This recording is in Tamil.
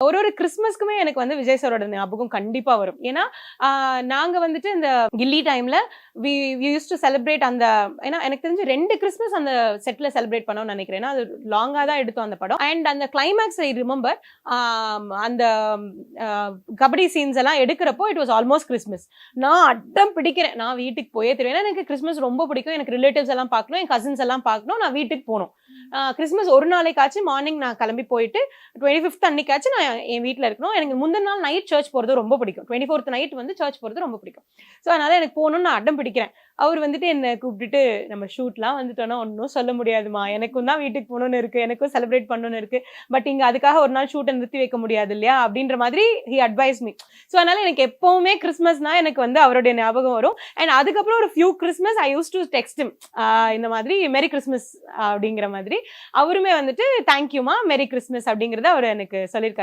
ஒரு கிறிஸ்மஸ்க்குமே எனக்கு வந்து விஜய் சாரோட ஞாபகம் கண்டிப்பா வரும். ஏன்னா, நாங்க வந்துட்டு இந்த கில்லி டைம்ல we we used to celebrate அந்த ஏன்னா எனக்கு தெரிஞ்சு 2 கிறிஸ்மஸ் அந்த செட்ல செலிப்ரேட் பண்ணோம்னு நெனைக்கிறேன். ஏன்னா, அது லாங்கா தான் எடுத்தோம் அந்த படம். அண்ட் அந்த கிளைமாக்ஸ் ஐ ரிமெம்பர் அந்த அ கபடி சீன்ஸ் எல்லாம் எடுக்கிறப்போ இட் வாஸ் ஆல்மோஸ்ட் கிறிஸ்மஸ். நான் அடம் பிடிக்கிறேன். நான் வீட்டுக்கு போயே தருவேன். ஏன்னா, எனக்கு கிறிஸ்மஸ் ரொம்ப பிடிக்கும். எனக்கு ரிலேட்டிவ்ஸ் எல்லாம் பார்க்கணும். என் கசின்ஸ் எல்லாம் பார்க்கணும். நான் வீட்டுக்கு போணும். கிறிஸ்மஸ் ஒரு நாளைக்காச்சும் மார்னிங் நான் கிளம்பி போயிட்டு 25th அன்னைக்காச்சும் நான் என் வீட்ல இருக்கணும். எனக்கு முந்தின நாள் நைட் சர்ச் போறது ரொம்ப பிடிக்கும். 24th நைட் வந்து சர்ச் போறது ரொம்ப பிடிக்கும். ஸோ அதனால எனக்கு போகணும்னு நான் அடம் பிடிக்கிறேன். அவர் வந்துட்டு என்ன கூப்பிட்டுட்டு நம்ம ஷூட்லாம் வந்துட்டோம்னா ஒன்னும் சொல்ல முடியாதுமா. எனக்கும் தான் வீட்டுக்கு போகணும்னு இருக்கு. எனக்கும் செலிப்ரேட் பண்ணணும்னு இருக்கு. பட் இங்க அதுக்காக ஒரு நாள் ஷூட்டை நிறுத்தி வைக்க முடியாது இல்லையா? அப்படின்ற மாதிரி ஹி அட்வைஸ் மீ. ஸோ அதனால எனக்கு எப்பவுமே கிறிஸ்மஸ்னா எனக்கு வந்து அவருடைய ஞாபகம் வரும். அண்ட் அதுக்கப்புறம் ஒரு few Christmas I use to text him. இந்த மாதிரி மெரி கிறிஸ்மஸ் அப்படிங்கிற மாதிரி. அவருமே வந்துட்டு தேங்க்யூமா மெரி கிறிஸ்மஸ் அப்படிங்கறத அவர் எனக்கு சொல்லியிருக்காரு.